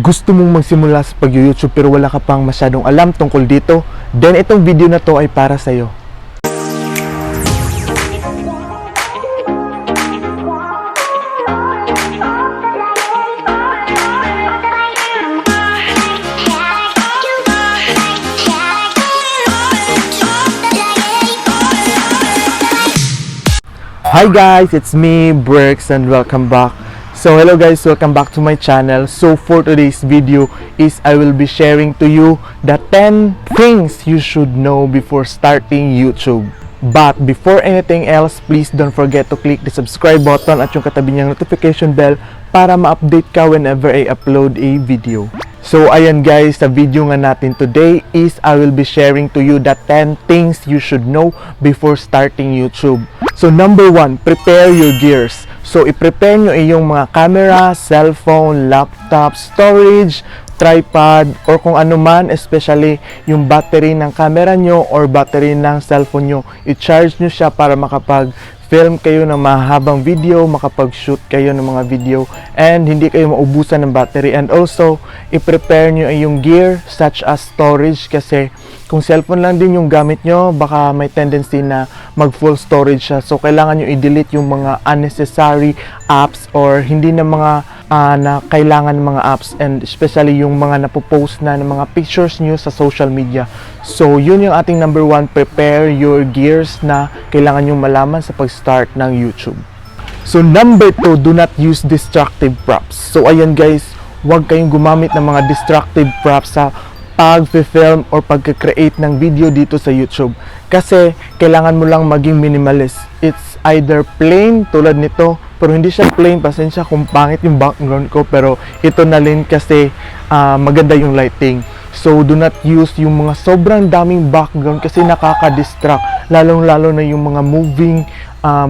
gusto mong magsimula sa pag-YouTube pero wala ka pang masyadong alam tungkol dito, then itong video na to ay para sa'yo. Hi guys, it's me, Brix, and welcome back. So hello guys, welcome back to my channel. So for today's video is I will be sharing to you the 10 things you should know before starting YouTube. But before anything else, please don't forget to click the subscribe button at yung katabi niyang notification bell para ma-update ka whenever I upload a video. So ayan guys, sa video nga natin today is I will be sharing to you the 10 things you should know before starting YouTube. So number 1, prepare your gears. So i-prepare nyo iyong mga camera, cellphone, laptop, storage, tripod, or kung ano man, especially yung battery ng camera nyo or battery ng cellphone nyo. I-charge nyo siya para makapag-film kayo ng mahabang video, makapag-shoot kayo ng mga video, and hindi kayo maubusan ng battery. And also, i-prepare nyo yung gear such as storage, kasi kung cellphone lang din yung gamit nyo, baka may tendency na mag full storage siya. So kailangan nyo i-delete yung mga unnecessary apps or hindi na mga na kailangan ng mga apps, and especially yung mga napopost na ng mga pictures nyo sa social media. So yun yung ating number 1, prepare your gears na kailangan nyo malaman sa pag-start ng YouTube. So number 2, do not use destructive props. So ayan guys, huwag kayong gumamit ng mga destructive props sa pag-film or pag-create ng video dito sa YouTube, kasi kailangan mo lang maging minimalist. It's either plain tulad nito, pero hindi siya plain, pasensya kung pangit yung background ko, pero ito na rin kasi maganda yung lighting. So do not use yung mga sobrang daming background kasi nakaka-distract, lalong-lalo na yung mga moving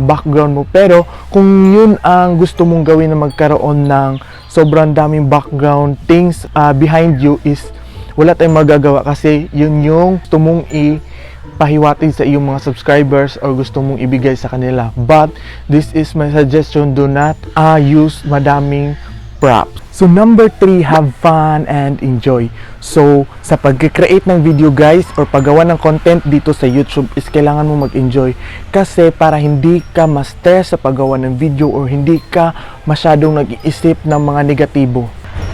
background mo. Pero kung yun ang gusto mong gawin na magkaroon ng sobrang daming background things behind you, is wala tayong magagawa kasi yun yung gusto mong ipahiwatig sa iyong mga subscribers or gusto mong ibigay sa kanila. But this is my suggestion, do not use madaming props. So number 3, have fun and enjoy. So sa pag-create ng video guys or paggawa ng content dito sa YouTube is kailangan mo mag-enjoy, kasi para hindi ka ma-stress sa paggawa ng video or hindi ka masyadong nag-iisip ng mga negatibo.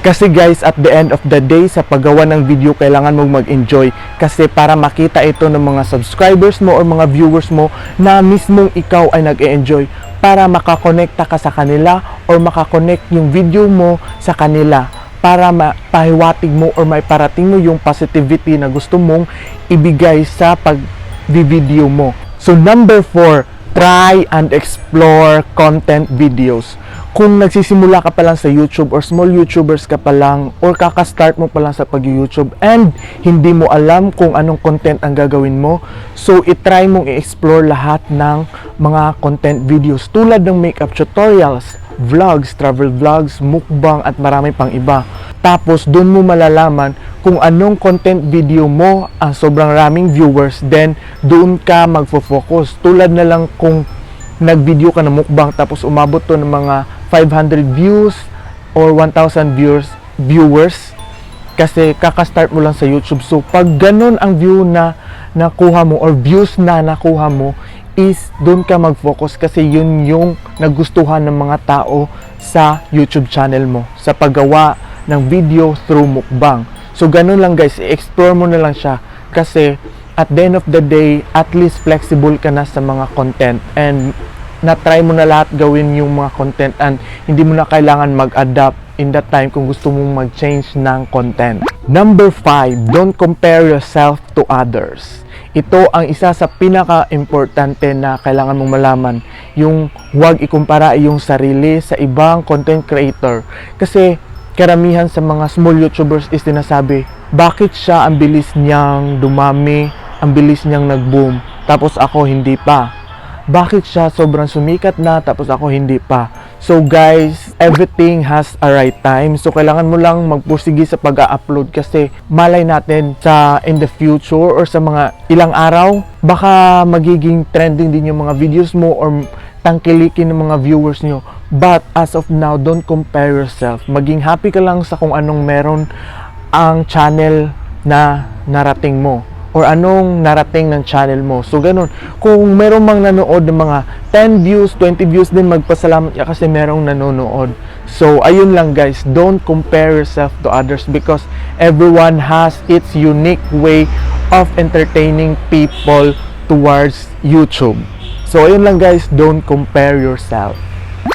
Kasi guys, at the end of the day, sa paggawa ng video, kailangan mong mag-enjoy. Kasi para makita ito ng mga subscribers mo or mga viewers mo na mismong ikaw ay nag-enjoy, para makakonekta ka sa kanila or makakonect yung video mo sa kanila, para mapahiwatig mo or maiparating mo yung positivity na gusto mong ibigay sa pag-video mo. So number 4, try and explore content videos. Kung nagsisimula ka pa lang sa YouTube or small YouTubers ka pa lang or kaka-start mo pa lang sa pag-YouTube and hindi mo alam kung anong content ang gagawin mo, so itry mong i-explore lahat ng mga content videos tulad ng makeup tutorials, vlogs, travel vlogs, mukbang at marami pang iba. Tapos doon mo malalaman kung anong content video mo ang sobrang raming viewers, then doon ka magfo-focus. Tulad na lang kung nag-video ka ng mukbang tapos umabot to ng mga 500 views or 1,000 viewers kasi kaka-start mo lang sa YouTube. So pag ganun ang view na nakuha mo or views na nakuha mo, is doon ka mag-focus kasi yun yung nagustuhan ng mga tao sa YouTube channel mo sa paggawa ng video through mukbang. So ganun lang guys, i-explore mo na lang siya, kasi at the end of the day, at least flexible ka na sa mga content and na-try mo na lahat gawin yung mga content, and hindi mo na kailangan mag-adapt in that time kung gusto mong mag-change ng content. Number 5, don't compare yourself to others. Ito ang isa sa pinaka-importante na kailangan mong malaman, yung huwag ikumpara yung sarili sa ibang content creator. Kasi karamihan sa mga small YouTubers is sinasabi, bakit siya ang bilis niyang dumami, ang bilis niyang nag-boom, tapos ako hindi pa. Bakit siya sobrang sumikat na tapos ako hindi pa. So guys, everything has a right time. So kailangan mo lang magpursige sa pag-upload, kasi malay natin sa in the future or sa mga ilang araw, baka magiging trending din yung mga videos mo or tangkilikin ng mga viewers nyo. But as of now, don't compare yourself. Maging happy ka lang sa kung anong meron ang channel na narating mo or anong narating ng channel mo. So ganun, kung meron mang nanood ng mga 10 views, 20 views din, magpasalamat ka kasi merong nanonood. So ayun lang guys, don't compare yourself to others because everyone has its unique way of entertaining people towards YouTube. So ayun lang guys, don't compare yourself.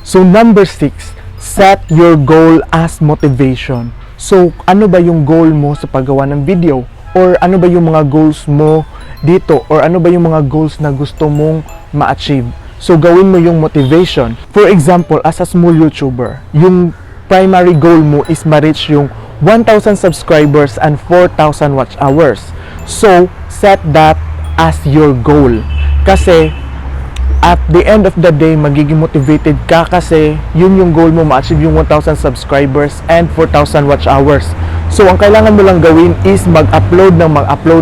So number 6, set your goal as motivation. So ano ba yung goal mo sa paggawa ng video? Or ano ba yung mga goals mo dito? Or ano ba yung mga goals na gusto mong ma-achieve? So gawin mo yung motivation. For example, as a small YouTuber, yung primary goal mo is ma-reach yung 1,000 subscribers and 4,000 watch hours. So set that as your goal. Kasi at the end of the day, magiging motivated ka kasi yun yung goal mo, ma-achieve yung 1,000 subscribers and 4,000 watch hours. So ang kailangan mo lang gawin is mag-upload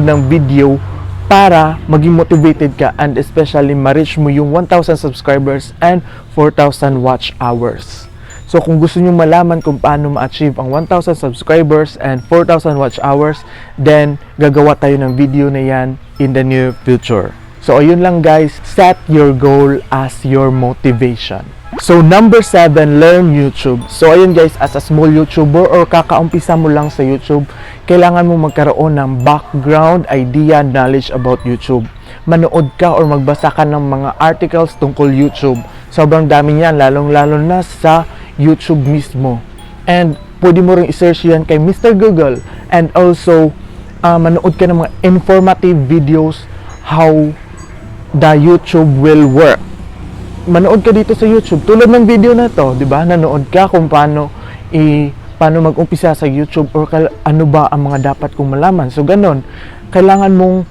ng video para maging motivated ka and especially ma-reach mo yung 1,000 subscribers and 4,000 watch hours. So kung gusto nyo malaman kung paano ma-achieve ang 1,000 subscribers and 4,000 watch hours, then gagawa tayo ng video na yan in the near future. So ayun lang guys, set your goal as your motivation. So number 7, learn YouTube. So ayun guys, as a small YouTuber or kakaumpisa mo lang sa YouTube, kailangan mo magkaroon ng background, idea, knowledge about YouTube. Manood ka or magbasa ka ng mga articles tungkol YouTube. Sobrang dami niyan, lalong-lalo na sa YouTube mismo. And pwede mo rin i-search yan kay Mr. Google. And also, manood ka ng mga informative videos how the YouTube will work. Manood ka dito sa YouTube tulad ng video na to, 'di ba? Nanood ka kung paano mag-umpisa sa YouTube or ano ba ang mga dapat kong malaman. So ganun, kailangan mong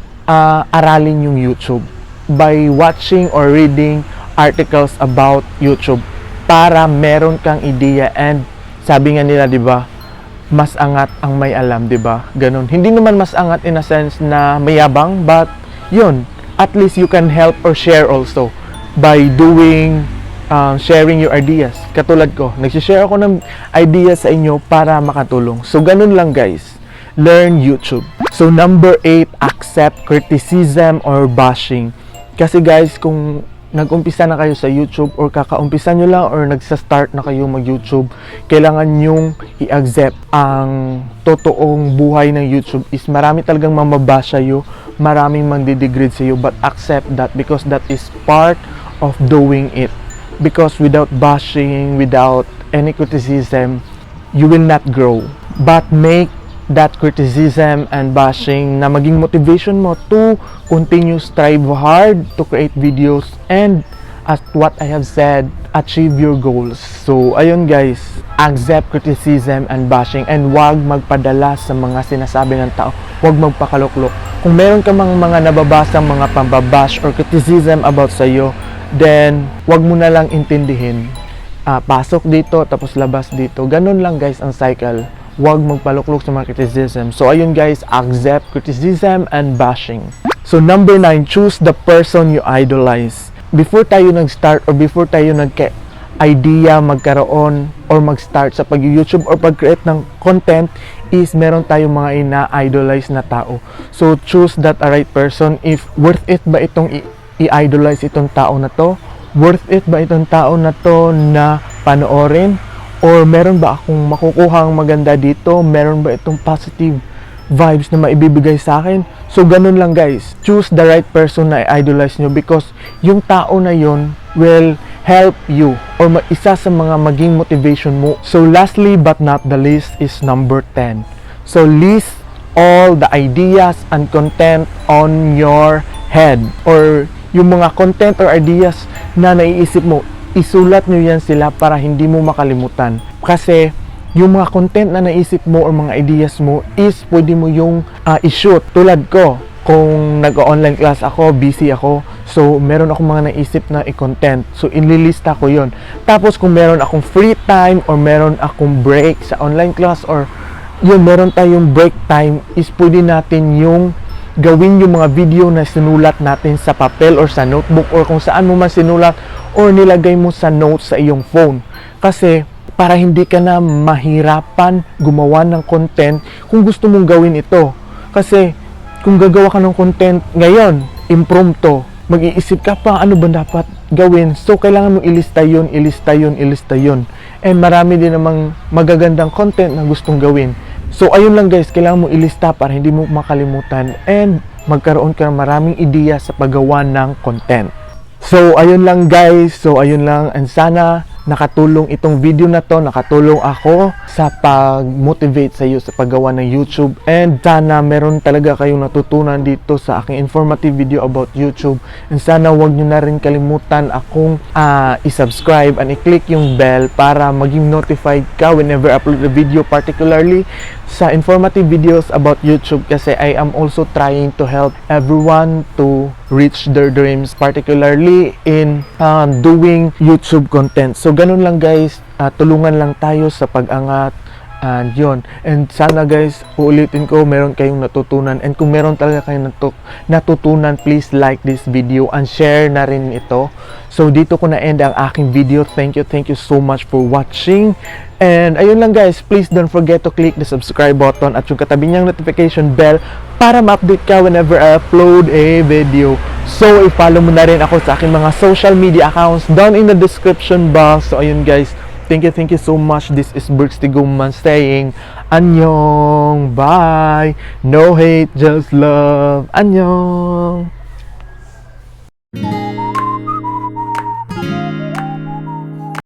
aralin yung YouTube by watching or reading articles about YouTube para meron kang ideya and sabi nga nila, 'di ba? Mas angat ang may alam, 'di ba? Ganun. Hindi naman mas angat in a sense na mayabang, but 'yun, at least you can help or share also by doing sharing your ideas. Katulad ko, nagsishare ako ng ideas sa inyo para makatulong. So ganun lang guys, learn YouTube. So number 8, accept criticism or bashing. Kasi guys, kung nag-umpisa na kayo sa YouTube or kakaumpisa nyo lang or nagsa-start na kayo mag-YouTube, kailangan nyong i-accept ang totoong buhay ng YouTube is marami talagang mamabash sa'yo, maraming magdidegrade sa'yo, but accept that because that is part of doing it. Because without bashing, without any criticism, you will not grow. But make that criticism and bashing na maging motivation mo to continue strive hard to create videos and as what I have said, achieve your goals. So ayun guys, accept criticism and bashing and wag magpadala sa mga sinasabi ng tao, wag magpakaluklok. Kung meron ka mga nababasang mga pambabash or criticism about sa iyo, then wag mo na lang intindihin. Pasok dito tapos labas dito. Ganun lang guys ang cycle. Huwag magpaluklok sa mga criticism. So ayun guys, accept criticism and bashing. So number 9, choose the person you idolize. Before tayo nag-start or before tayo idea magkaroon or mag-start sa pag-YouTube or pag-create ng content is meron tayong mga ina-idolize na tao. So choose that right person. If worth it ba itong i-idolize itong tao na to? Worth it ba itong tao na to na panoorin? Or meron ba akong makukuhang maganda dito? Meron ba itong positive vibes na maibibigay sa akin? So ganun lang guys, choose the right person na i-idolize nyo because yung tao na yun will help you or isa sa mga maging motivation mo. So lastly but not the least is number 10. So list all the ideas and content on your head or yung mga content or ideas na naiisip mo, isulat nyo yan sila para hindi mo makalimutan. Kasi yung mga content na naisip mo or mga ideas mo is pwede mo yung i-shoot. Tulad ko, kung nag-online class ako, busy ako, so meron akong mga naisip na i-content. So inililista ko yon. Tapos kung meron akong free time or meron akong break sa online class or yun, meron tayong break time is pwede natin yung gawin yung mga video na sinulat natin sa papel or sa notebook or kung saan mo man sinulat or nilagay mo sa notes sa iyong phone. Kasi para hindi ka na mahirapan gumawa ng content kung gusto mong gawin ito. Kasi kung gagawa ka ng content ngayon, impromptu, mag-iisip ka pa ano ba dapat gawin. So kailangan mo ilista yun. And marami din namang magagandang content na gustong gawin. So ayun lang guys, kailangan mo ilista para hindi mo makalimutan and magkaroon ka ng maraming ideya sa paggawa ng content. So ayun lang guys, and sana nakatulong itong video na to, nakatulong ako sa pag-motivate sa iyo sa paggawa ng YouTube, and sana meron talaga kayong natutunan dito sa aking informative video about YouTube, and sana wag nyo na rin kalimutan akong i-subscribe and i-click yung bell para maging notified ka whenever I upload a video, particularly sa informative videos about YouTube, kasi I am also trying to help everyone to reach their dreams, particularly in doing YouTube content. So ganun lang guys, tulungan lang tayo sa pag-angat, and yun. And sana guys, uulitin ko, meron kayong natutunan, and kung meron talaga kayong natutunan, please like this video and share na rin ito. So dito ko na end ang aking video. Thank you so much for watching. And ayun lang guys, please don't forget to click the subscribe button at yung katabi niyang notification bell para ma-update ka whenever I upload a video. So i-follow mo na rin ako sa aking mga social media accounts down in the description box. So ayun guys, thank you so much. This is Brix Tiguman saying annyeong, bye, no hate, just love, annyeong.